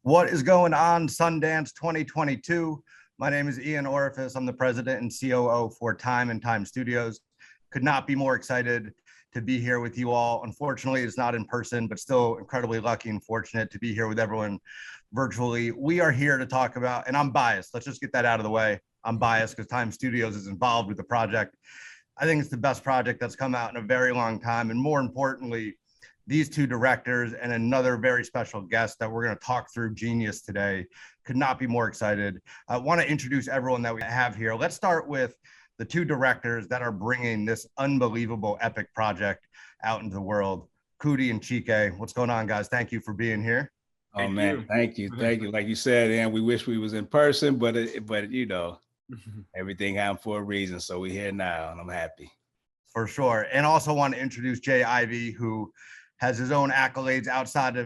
What is going on, Sundance 2022? My name is Ian Orefice. I'm the president and COO for Time and Time Studios. Could not be more excited to be here with you all. Unfortunately, it's not in person, but still incredibly lucky and fortunate to be here with everyone virtually. We are here to talk about, and I'm biased. Let's just get that out of the way. I'm biased because Time Studios is involved with the project. I think it's the best project that's come out in a very long time. And more importantly, these two directors and another very special guest that we're going to talk through Jeen-Yuhs today. Could not be more excited. I want to introduce everyone that we have here. Let's start with the two directors that are bringing this unbelievable epic project out into the world. Coodie and Chike. What's going on, guys? Thank you for being here. Oh man, thank you. Like you said, and we wish we was in person, but you know, everything happened for a reason. So we're here now, and I'm happy. For sure. And also want to introduce Jay Ivy, who has his own accolades outside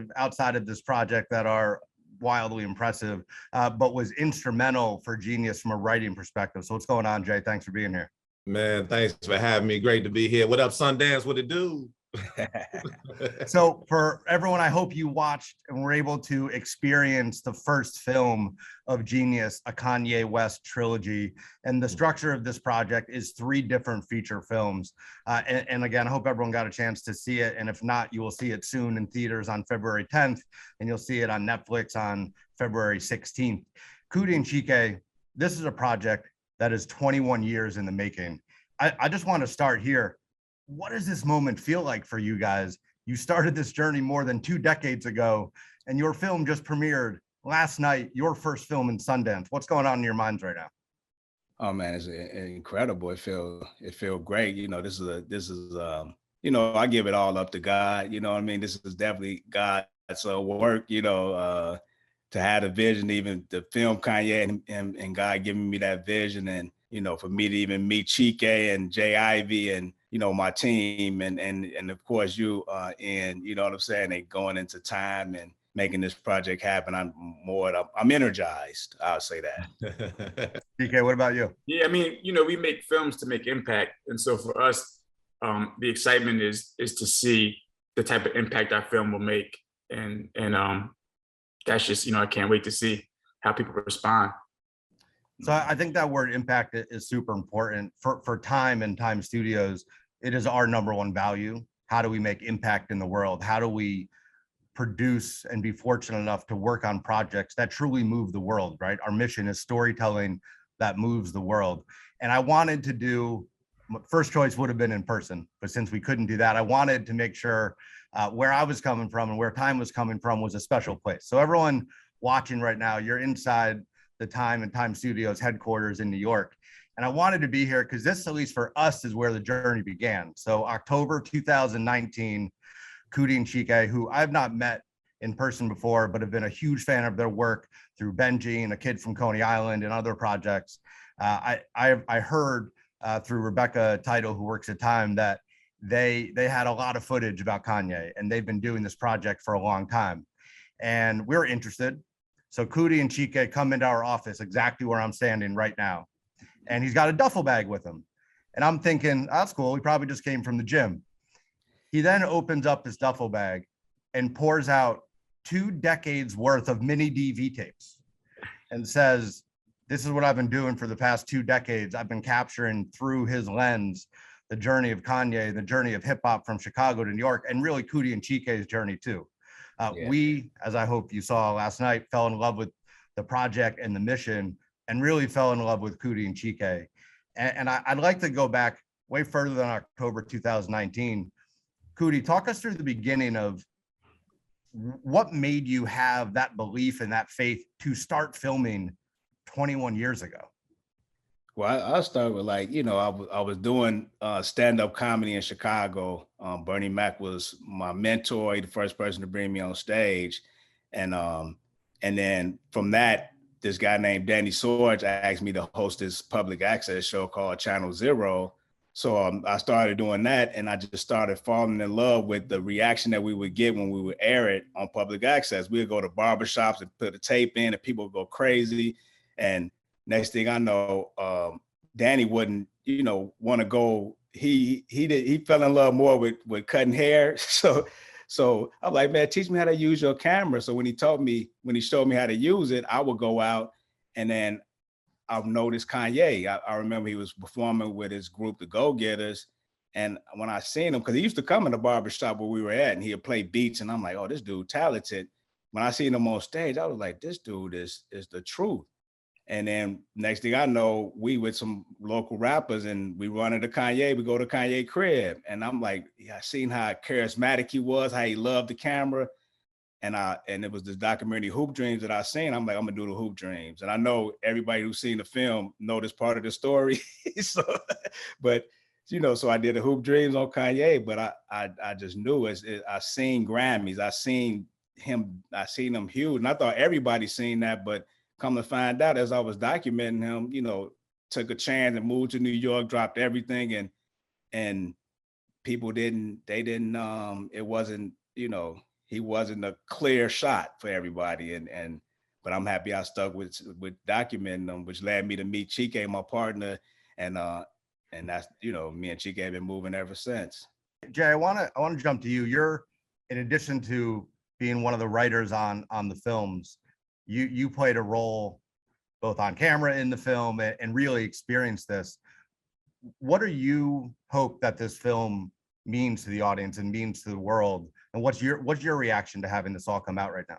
of this project that are wildly impressive, but was instrumental for Jeen-Yuhs from a writing perspective. So what's going on, Jay? Thanks for being here. Man, thanks for having me. Great to be here. What up, Sundance? What it do? So for everyone, I hope you watched and were able to experience the first film of Jeen-Yuhs, a Kanye West trilogy. And the structure of this project is 3 different feature films. And again, I hope everyone got a chance to see it. And if not, you will see it soon in theaters on February 10th, and you'll see it on Netflix on February 16th. Coodie and Chike, this is a project that is 21 years in the making. I just want to start here. What does this moment feel like for you guys? You started this journey more than 2 decades ago, and your film just premiered last night, your first film in Sundance. What's going on in your minds right now? Oh man, it's incredible. It feel great. You know, this is you know, I give it all up to God. You know what I mean? This is definitely God's work, you know, to have a vision, even to film Kanye and God giving me that vision, and, you know, for me to even meet Chike and Jay Ivy and, you know, my team and of course you, and you know what I'm saying, and going into time and making this project happen. I'm energized. I'll say that. DK, what about you? Yeah, I mean, you know, we make films to make impact, and so for us, the excitement is to see the type of impact our film will make, and that's just, you know, I can't wait to see how people respond. So I think that word impact is super important for Time and Time Studios. It is our #1 value. How do we make impact in the world? How do we produce and be fortunate enough to work on projects that truly move the world, right? Our mission is storytelling that moves the world. And I wanted to do, first choice would have been in person, but since we couldn't do that, I wanted to make sure where I was coming from and where Time was coming from was a special place. So everyone watching right now, you're inside the Time and Time Studios headquarters in New York. And I wanted to be here because this, at least for us, is where the journey began. So October 2019, Coodie and Chike, who I've not met in person before, but have been a huge fan of their work through Benji and A Kid from Coney Island and other projects. I heard through Rebecca Title, who works at Time, that they had a lot of footage about Kanye, and they've been doing this project for a long time. And we're interested. So Coodie and Chike come into our office exactly where I'm standing right now. And he's got a duffel bag with him. And I'm thinking, oh, that's cool. He probably just came from the gym. He then opens up his duffel bag and pours out 2 decades worth of mini DV tapes and says, this is what I've been doing for the past 2 decades. I've been capturing through his lens the journey of Kanye, the journey of hip hop from Chicago to New York, and really Coodie and Chike's journey too. We, as I hope you saw last night, fell in love with the project and the mission, and really fell in love with Coodie and Chike. And I'd like to go back way further than October 2019. Coodie, talk us through the beginning of what made you have that belief and that faith to start filming 21 years ago. Well, I'll start with, like, you know, I was doing stand-up comedy in Chicago. Bernie Mac was my mentor, the first person to bring me on stage. And then from that, this guy named Danny Sorge asked me to host this public access show called Channel Zero. So I started doing that, and I just started falling in love with the reaction that we would get when we would air it on public access. We would go to barbershops and put a tape in, and people would go crazy. And next thing I know, Danny wouldn't, you know, want to go. He fell in love more with cutting hair. So So I'm like, man, teach me how to use your camera. So when he showed me how to use it, I would go out and then I've noticed Kanye. I remember he was performing with his group, the Go-Getters. And when I seen him, because he used to come in the barbershop where we were at and he'd play beats. And I'm like, oh, this dude talented. When I seen him on stage, I was like, this dude is the truth. And then next thing I know, we with some local rappers and we run into Kanye, we go to Kanye crib. And I'm like, yeah, I seen how charismatic he was, how he loved the camera. And it was this documentary Hoop Dreams that I seen. I'm like, I'm gonna do the Hoop Dreams. And I know everybody who's seen the film know this part of the story. So, but so I did the Hoop Dreams on Kanye, but I just knew I seen Grammys, I seen him huge. And I thought everybody seen that, but come to find out as I was documenting him, took a chance and moved to New York, dropped everything and people it wasn't, he wasn't a clear shot for everybody. But I'm happy I stuck with documenting them, which led me to meet Chike, my partner. And that's, me and Chike have been moving ever since. Jay, I want to jump to you. You're, in addition to being one of the writers on the films, you played a role both on camera in the film and really experienced this. What do you hope that this film means to the audience and means to the world? And what's your reaction to having this all come out right now?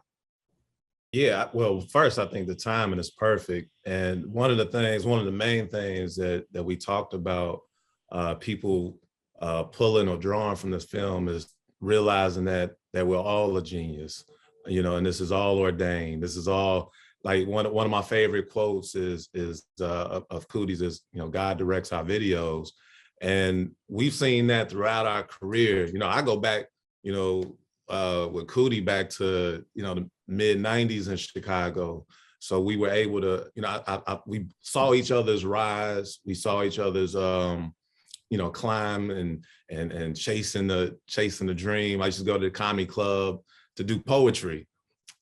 Yeah, well, first, I think the timing is perfect. And one of the main things that we talked about, people pulling or drawing from this film is realizing that we're all a genius, and this is all ordained. This is all, like one of my favorite quotes is of Coodie's is, God directs our videos. And we've seen that throughout our career. I go back, with Coodie back to, the mid 90s in Chicago. So we were able to, we saw each other's rise. We saw each other's, climb and chasing the dream. I used to go to the comedy club to do poetry.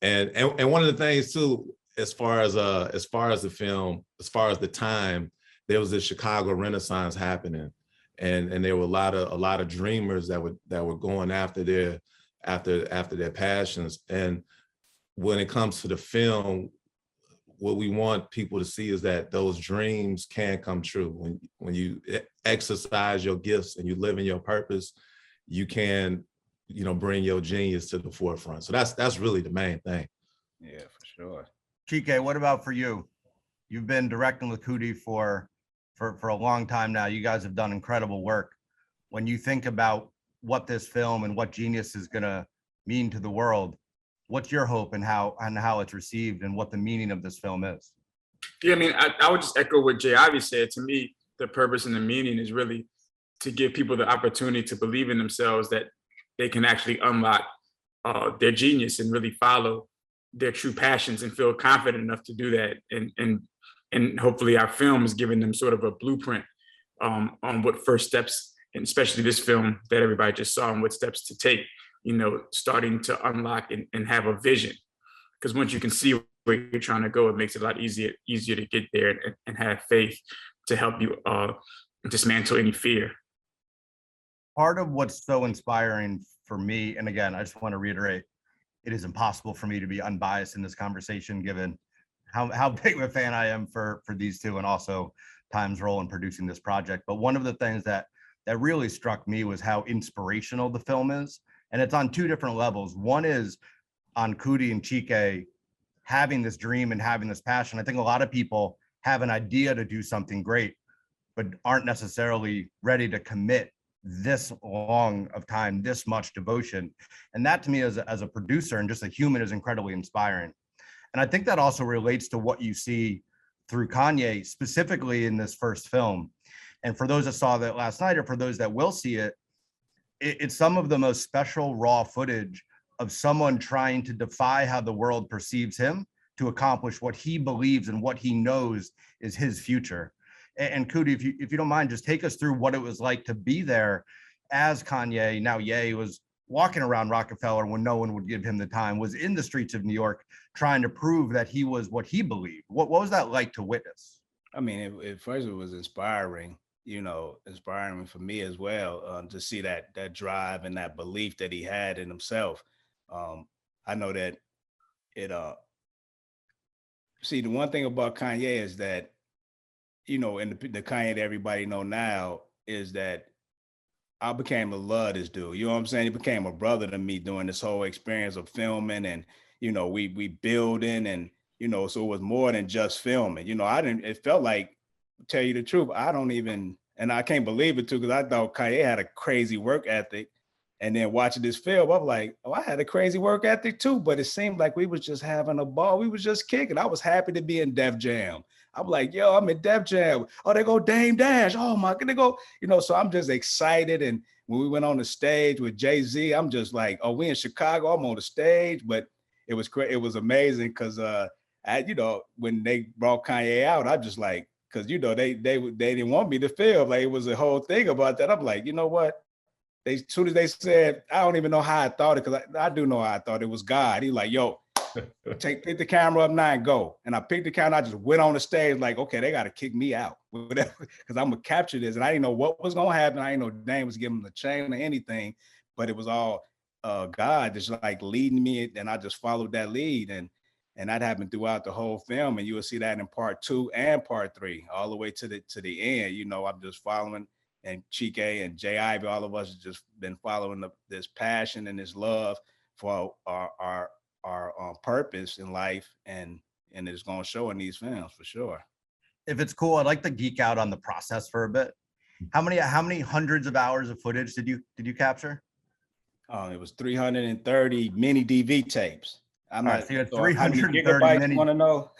And one of the things too, as far as the film, as far as the time, there was this Chicago Renaissance happening. And there were a lot of dreamers that were going after their passions. And when it comes to the film, what we want people to see is that those dreams can come true. When you exercise your gifts and you live in your purpose, you can, bring your genius to the forefront. So that's really the main thing. Yeah, for sure. Chike, what about for you? You've been directing with Coodie for a long time now. You guys have done incredible work. When you think about what this film and what Jeen-Yuhs is gonna mean to the world, what's your hope and how it's received and what the meaning of this film is? Yeah, I mean, I would just echo what Jay Ivy said. To me, the purpose and the meaning is really to give people the opportunity to believe in themselves, that they can actually unlock their genius and really follow their true passions and feel confident enough to do that. And hopefully our film is giving them sort of a blueprint on what first steps, and especially this film that everybody just saw, and what steps to take, starting to unlock and have a vision. Because once you can see where you're trying to go, it makes it a lot easier to get there and have faith to help you dismantle any fear. Part of what's so inspiring for me, and again, I just want to reiterate, it is impossible for me to be unbiased in this conversation, given how big of a fan I am for these two, and also Time's role in producing this project. But one of the things that really struck me was how inspirational the film is. And it's on two different levels. One is on Coodie and Chike having this dream and having this passion. I think a lot of people have an idea to do something great, but aren't necessarily ready to commit this long of time, this much devotion. And that to me as a producer and just a human is incredibly inspiring. And I think that also relates to what you see through Kanye, specifically in this first film. And for those that saw that last night, or for those that will see it, it's some of the most special raw footage of someone trying to defy how the world perceives him to accomplish what he believes and what he knows is his future. And Coodie, if you don't mind, just take us through what it was like to be there as Kanye, now Ye, was walking around Rockefeller when no one would give him the time, was in the streets of New York trying to prove that he was what he believed. What was that like to witness? I mean, at first it was inspiring. inspiring for me as well, to see that drive and that belief that he had in himself. I know that it, see, the one thing about Kanye is that, and the Kanye that everybody know now is that I became to love this dude. You know what I'm saying? He became a brother to me during this whole experience of filming, and we building, and so it was more than just filming. It felt like, tell you the truth, I don't even, and I can't believe it too, because I thought Kanye had a crazy work ethic. And then watching this film, I'm like, oh, I had a crazy work ethic too, but it seemed like we was just having a ball. We was just kicking. I was happy to be in Def Jam. I'm like, yo, I'm in Def Jam. Oh, they go Dame Dash. Oh my God, they go, so I'm just excited. And when we went on the stage with Jay-Z, I'm just like, oh, we in Chicago, I'm on the stage. But it was great. It was amazing because, when they brought Kanye out, I just like, because, they didn't want me to film. Like, it was a whole thing about that. I'm like, you know what? As soon as they said, I don't even know how I thought it, because I do know how I thought it was God. He like, yo, pick the camera up now and go. And I picked the camera, I just went on the stage like, okay, they got to kick me out, whatever, because I'm going to capture this. And I didn't know what was going to happen. I didn't know Dane was giving the chain or anything, but it was all God just like leading me. And I just followed that lead. And that happened throughout the whole film. And you will see that in part 2 and part 3, all the way to the end. I'm just following, and Chike and Jay Ivy, all of us have just been following this passion and this love for our purpose in life, and it's going to show in these films for sure. If it's cool, I'd like to geek out on the process for a bit. How many hundreds of hours of footage did you capture? It was 330 mini DV tapes. I'm All not right, so you had sure how many 330 gigabytes mini. You want to know?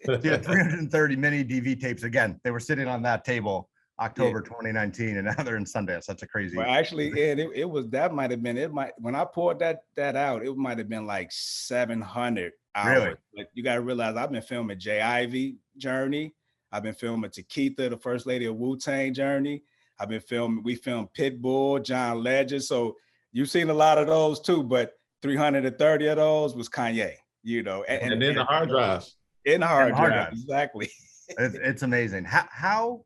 So you had 330 mini DV tapes. Again, they were sitting on that table October 2019, and now they're in Sundance. That's a crazy. Well, actually, it was, that might have been, when I poured that out, it might have been like 700 hours. Really? Like, you got to realize, I've been filming Jay Ivy journey. I've been filming Takitha, the first lady of Wu-Tang journey. We filmed Pitbull, John Legend. So you've seen a lot of those too, but 330 of those was Kanye, And then the hard drive. In the hard drive, exactly. It's amazing. How,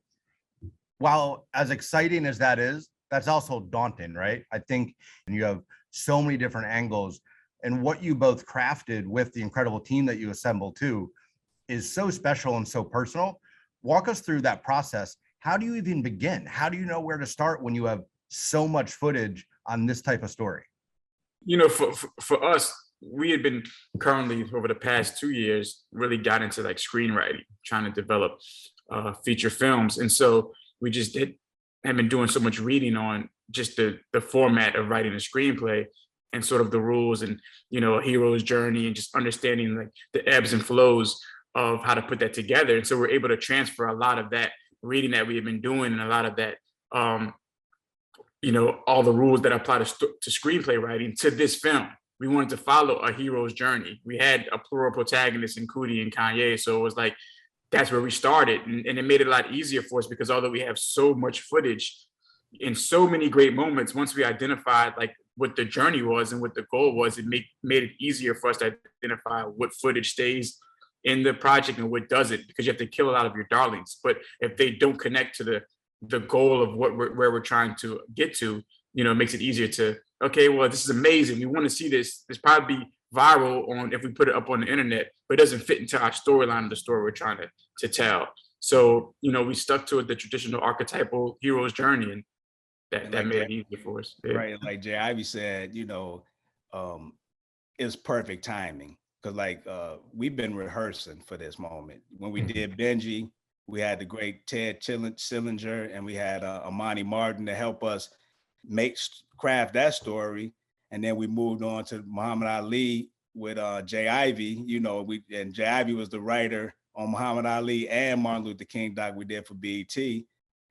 while as exciting as that is, that's also daunting, right? I think you have so many different angles, and what you both crafted with the incredible team that you assembled too is so special and so personal. Walk us through that process. How do you even begin? How do you know where to start when you have so much footage on this type of story? For us, we had been currently over the past 2 years really got into like screenwriting, trying to develop feature films. And so we just have been doing so much reading on just the format of writing a screenplay and sort of the rules and, a hero's journey, and just understanding like the ebbs and flows of how to put that together. And so we're able to transfer a lot of that reading that we have been doing, and a lot of that, all the rules that apply to screenplay writing to this film. We wanted to follow a hero's journey. We had a plural protagonist in Coodie and Kanye. So it was like, that's where we started. And it made it a lot easier for us, because although we have so much footage in so many great moments, once we identified like what the journey was and what the goal was, it made it easier for us to identify what footage stays in the project and what doesn't, because you have to kill a lot of your darlings. But if they don't connect to the goal of where we're trying to get to, it makes it easier to, okay, well, this is amazing. We want to see this. This probably be viral if we put it up on the internet, but it doesn't fit into our storyline of the story we're trying to tell. So, we stuck to the traditional archetypal hero's journey, and that made it easier for us. Yeah. Right. Like Jay Ivy said, it's perfect timing. Cause we've been rehearsing for this moment. When we did Benji, we had the great Ted Sillinger, and we had Amani Martin to help us craft that story. And then we moved on to Muhammad Ali with Jay Ivy, and Jay Ivy was the writer on Muhammad Ali and Martin Luther King doc we did for BET.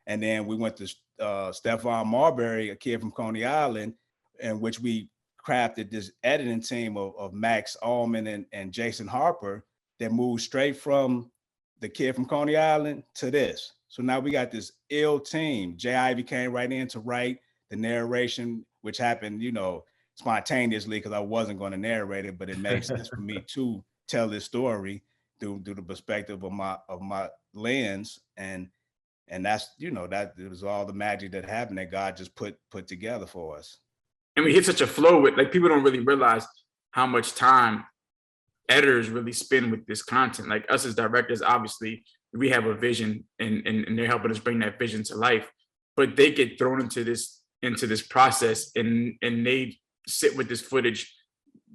And then we went to Stephon Marbury, a kid from Coney Island, in which we crafted this editing team of Max Allman and Jason Harper that moved straight from the kid from Coney Island to this. So now we got this ill team. Jay Ivy came right in to write the narration, which happened, spontaneously, because I wasn't going to narrate it, but it made sense for me to tell this story through the perspective of my lens. And And that's, that it was all the magic that happened that God just put together for us. And we hit such a flow with, like, people don't really realize how much time editors really spend with this content. Like us as directors, obviously we have a vision and they're helping us bring that vision to life, but they get thrown into this process and they sit with this footage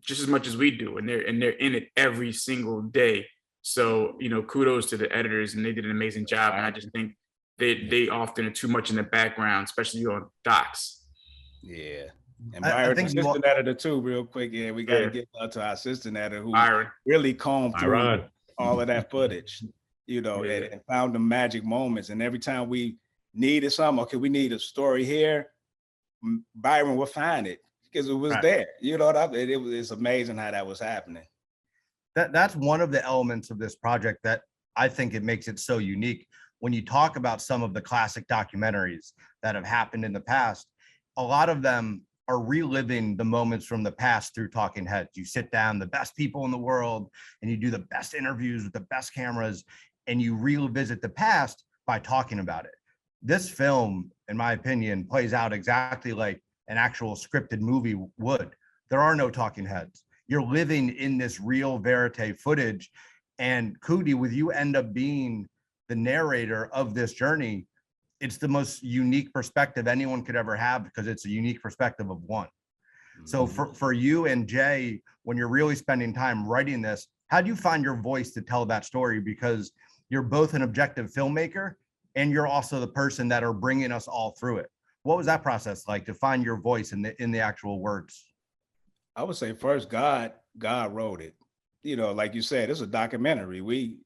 just as much as we do, and they're in it every single day. So, kudos to the editors, and they did an amazing job. And I just think they often are too much in the background, especially on docs. Yeah. And Byron, assistant editor too, real quick. Yeah, we got to get to our assistant editor who really combed through all of that footage, and found the magic moments. And every time we needed something, okay, we need a story here, Byron will find it because it was there. It's amazing how that was happening. That's one of the elements of this project that I think it makes it so unique. When you talk about some of the classic documentaries that have happened in the past, a lot of them are reliving the moments from the past through talking heads. You sit down, the best people in the world, and you do the best interviews with the best cameras, and you revisit the past by talking about it. This film, in my opinion, plays out exactly like an actual scripted movie would. There are no talking heads. You're living in this real verite footage, and Coodie, with you end up being the narrator of this journey. It's the most unique perspective anyone could ever have because it's a unique perspective of one. So for you and Jay, when you're really spending time writing this, how do you find your voice to tell that story? Because you're both an objective filmmaker and you're also the person that are bringing us all through it. What was that process like to find your voice in the actual words? I would say first, God wrote it. Like you said, it's a documentary. We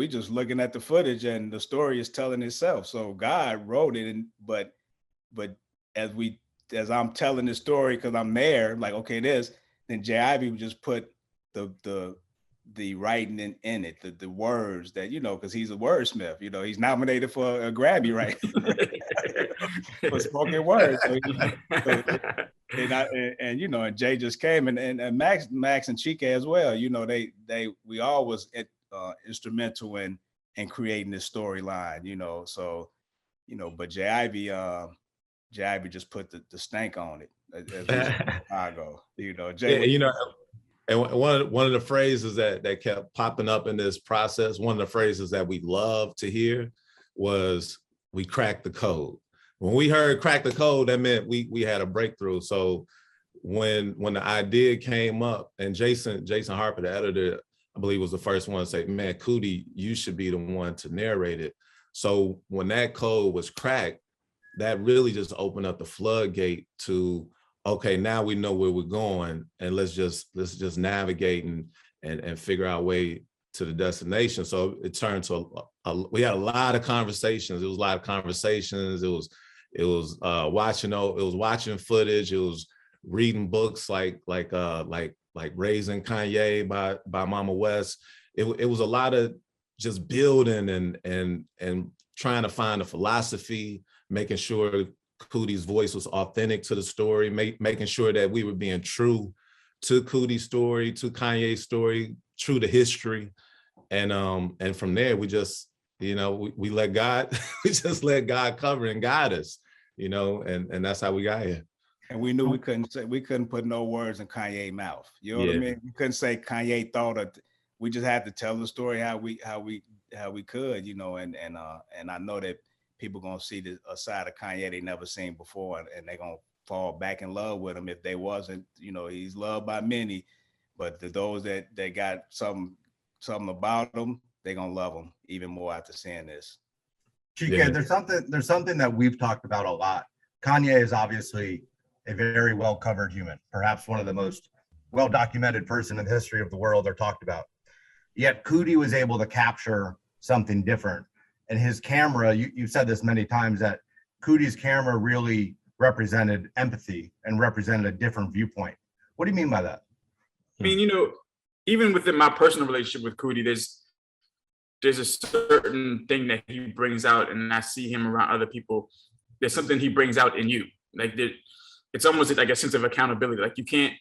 just looking at the footage and the story is telling itself. So God wrote it, but as I'm telling the story, because I'm there, like, okay, then J.I.B. would just put the writing in it, the words that, because he's a wordsmith, he's nominated for a Grammy, right? For spoken word. And Jay just came and Max and Chike as well. We all was instrumental in creating this storyline, so but J.I.B. just put the stank on it as Chicago, Jay. Yeah, and one of the phrases that kept popping up in this process, one of the phrases that we love to hear was, we cracked the code. When we heard crack the code, that meant we had a breakthrough. So when the idea came up, and Jason Harper, the editor, I believe, was the first one to say, man, Coodie, you should be the one to narrate it. So when that code was cracked, that really just opened up the floodgate to, okay, now we know where we're going, and let's just navigate and figure out a way to the destination. So it turned to we had a lot of conversations. It was a lot of conversations. It was watching footage. It was reading books like Raising Kanye by Mama West. It was a lot of just building and trying to find a philosophy, making sure Coodie's voice was authentic to the story, making sure that we were being true to Coodie's story, to Kanye's story, true to history. And from there, we just, we let God, we just let God cover and guide us, and that's how we got here. And we knew we couldn't put no words in Kanye's mouth. You know what I mean? We couldn't say Kanye thought of. We just had to tell the story how we could, and I know that people gonna see a side of Kanye they never seen before, and they're gonna fall back in love with him if they wasn't. He's loved by many, but those that got something about him, they're gonna love him even more after seeing this. Chike, there's something that we've talked about a lot. Kanye is obviously a very well-covered human, perhaps one of the most well-documented person in the history of the world, or talked about. Yet Coodie was able to capture something different. And his camera, you said this many times, that Coodie's camera really represented empathy and represented a different viewpoint. What do you mean by that? I mean, even within my personal relationship with Coodie, there's a certain thing that he brings out, and I see him around other people. There's something he brings out in you. Like, it's almost like a sense of accountability. Like, you can't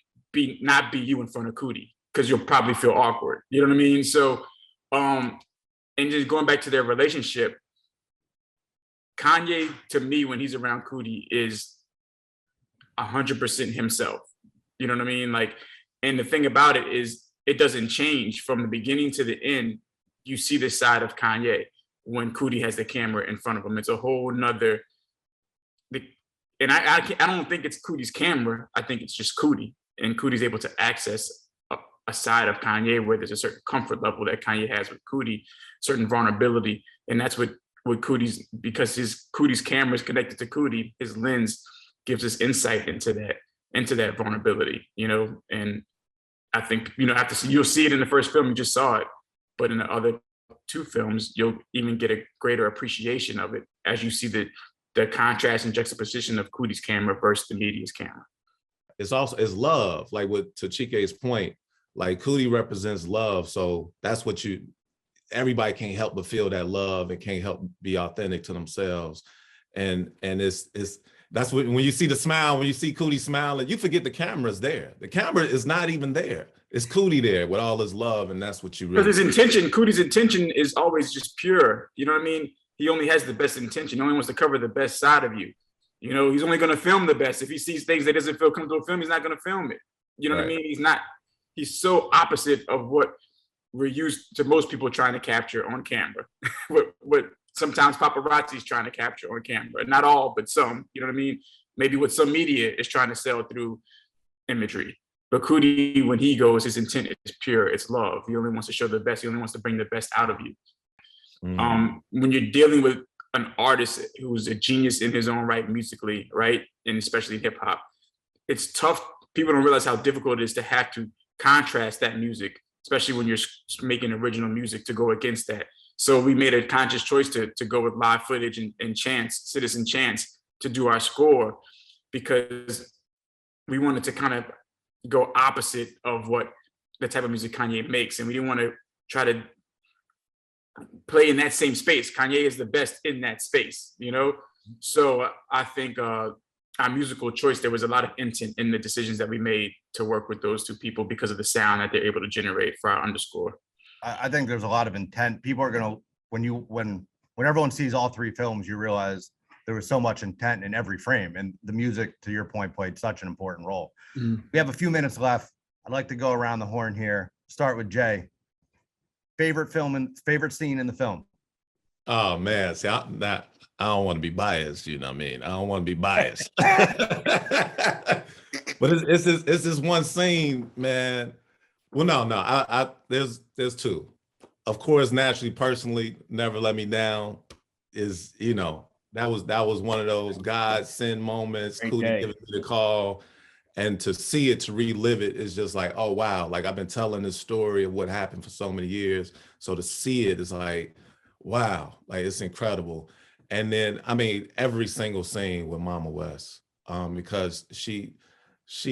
not be you in front of Coodie, because you'll probably feel awkward. You know what I mean? So, and just going back to their relationship, Kanye, to me, when he's around Coodie, is 100% himself. You know what I mean? Like, and the thing about it is, it doesn't change from the beginning to the end. You see this side of Kanye when Coodie has the camera in front of him. It's a whole nother. And I don't think it's Coodie's camera. I think it's just Coodie, and Coodie's able to access a side of Kanye where there's a certain comfort level that Kanye has with Coodie, certain vulnerability, and that's what Coodie's, because Coodie's camera is connected to Coodie, his lens gives us insight into that vulnerability, you know. And I think, you know, you'll see it in the first film, you just saw it, but in the other two films, you'll even get a greater appreciation of it as you see the contrast and juxtaposition of Coodie's camera versus the media's camera. It's love, like to Chike's point, like Coodie represents love. So that's what everybody can't help but feel that love and can't help be authentic to themselves. And that's what, when you see the smile, when you see Coodie smiling, you forget the camera's there. The camera is not even there. It's Coodie there with all his love, and that's what you really. Because Coodie's intention is always just pure. You know what I mean? He only has the best intention. He only wants to cover the best side of you. You know, he's only going to film the best. If he sees things that doesn't feel comfortable to film, he's not going to film it. You know what I mean? He's so opposite of what we're used to most people trying to capture on camera. what sometimes paparazzi's trying to capture on camera. Not all, but some, you know what I mean? Maybe what some media is trying to sell through imagery. But Coodie, when he goes, his intent is pure, it's love. He only wants to show the best. He only wants to bring the best out of you. When you're dealing with an artist who's a genius in his own right musically, right, and especially hip hop, it's tough. People don't realize how difficult it is to have to contrast that music, especially when you're making original music, to go against that. So we made a conscious choice to go with live footage and Citizen Chance to do our score, because we wanted to kind of go opposite of what the type of music Kanye makes, and we didn't want to try to play in that same space. Kanye is the best in that space, you know? So I think our musical choice, there was a lot of intent in the decisions that we made to work with those two people because of the sound that they're able to generate for our underscore. I think there's a lot of intent. People are gonna, when everyone sees all three films, you realize there was so much intent in every frame, and the music, to your point, played such an important role. We have a few minutes left. I'd like to go around the horn here. Start with Jay. Favorite film and favorite scene in the film? Oh man, see, I don't want to be biased. You know what I mean? I don't want to be biased. But it's this one scene, man. Well, no. There's two. Of course, naturally, personally, Never Let Me Down is, you know, that was one of those God send moments. Coodie giving me the call. And to see it, to relive it, is just like, oh, wow. Like, I've been telling this story of what happened for so many years. So to see it is like, wow, like, it's incredible. And then, I mean, every single scene with Mama West, because she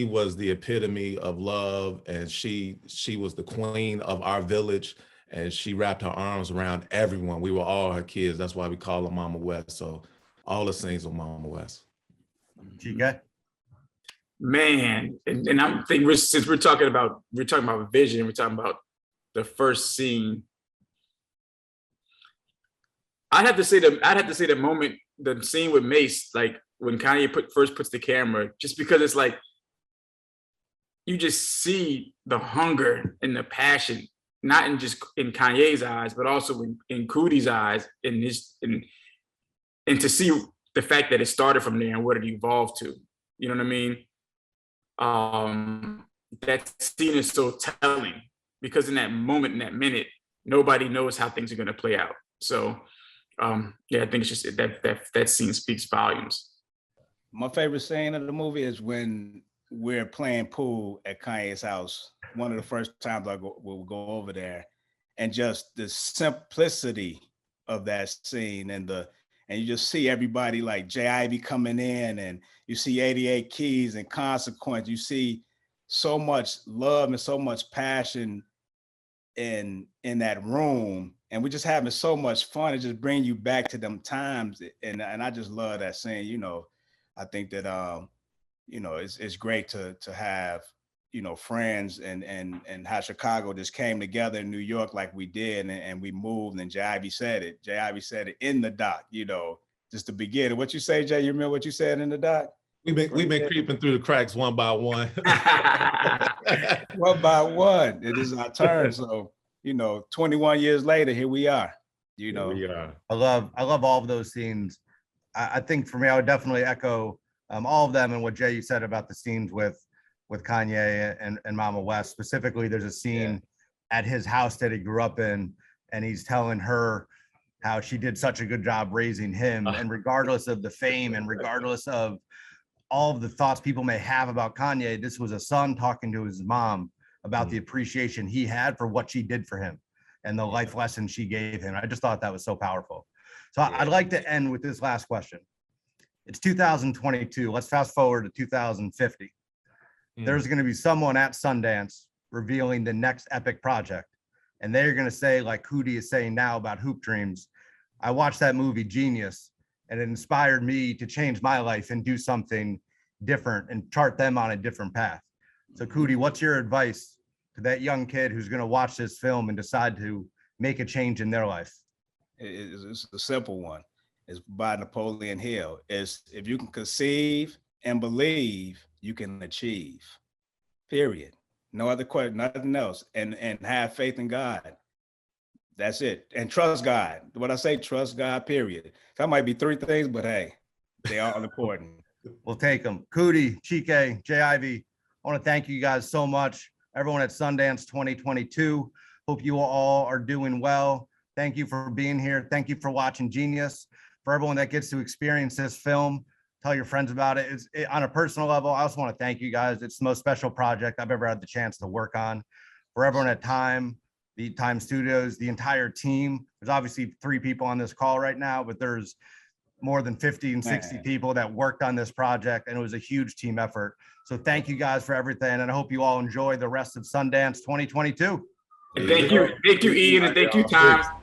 was the epitome of love, and she was the queen of our village, and she wrapped her arms around everyone. We were all her kids. That's why we call her Mama West. So all the scenes with Mama West. Chike? Man, and I'm thinking, since we're talking about vision, we're talking about the first scene. I'd have to say the moment, the scene with Mace, like when Kanye first puts the camera, just because it's like you just see the hunger and the passion, not in Kanye's eyes, but also in Coodie's eyes, and to see the fact that it started from there and what it evolved to. You know what I mean? That scene is so telling, because in that moment, in that minute, nobody knows how things are going to play out. So yeah, I think it's just that scene speaks volumes. My favorite scene of the movie is when we're playing pool at Kanye's house. One of the first times we'll go over there, and just the simplicity of that scene, and you just see everybody like J. Ivy coming in, and you see 88 Keys and Consequence. You see so much love and so much passion in that room, and we're just having so much fun. It just brings you back to them times, and I just love that scene. You know, I think that you know, it's great to have, you know, friends, and how Chicago just came together in New York like we did, and we moved, and J. Ivy said it in the doc, you know, just the beginning. What you say, Jay? You remember what you said in the doc? We've been creeping through the cracks one by one. One by one. It is our turn. So, 21 years later, here we are. We are. I love all of those scenes. I think for me, I would definitely echo all of them and what Jay you said about the scenes with Kanye and Mama West. Specifically, there's a scene at his house that he grew up in, and he's telling her how she did such a good job raising him. And regardless of the fame and regardless of all of the thoughts people may have about Kanye, this was a son talking to his mom about the appreciation he had for what she did for him and the life lesson she gave him. I just thought that was so powerful. So I'd like to end with this last question. It's 2022. Let's fast forward to 2050. There's going to be someone at Sundance revealing the next epic project. And they're going to say, like Coodie is saying now about Hoop Dreams, I watched that movie Jeen-Yuhs, and it inspired me to change my life and do something different and chart them on a different path. So Coodie, what's your advice to that young kid who's going to watch this film and decide to make a change in their life? It's a simple one. It's by Napoleon Hill. It's if you can conceive and believe, you can achieve. Period. No other question, nothing else. And have faith in God. That's it. And trust God. What I say, trust God, period. That might be three things, but hey, they are all important. We'll take them. Coodie, Chike, Jay Ivy, I want to thank you guys so much. Everyone at Sundance 2022. Hope you all are doing well. Thank you for being here. Thank you for watching Jeen-Yuhs. For everyone that gets to experience this film, tell your friends about it. On a personal level, I also want to thank you guys. It's the most special project I've ever had the chance to work on. For everyone at the Time Studios, the entire team. There's obviously 3 people on this call right now, but there's more than 50 and 60 people that worked on this project, and it was a huge team effort. So thank you guys for everything, and I hope you all enjoy the rest of Sundance 2022. Thank you, Ian, and thank you, Tom.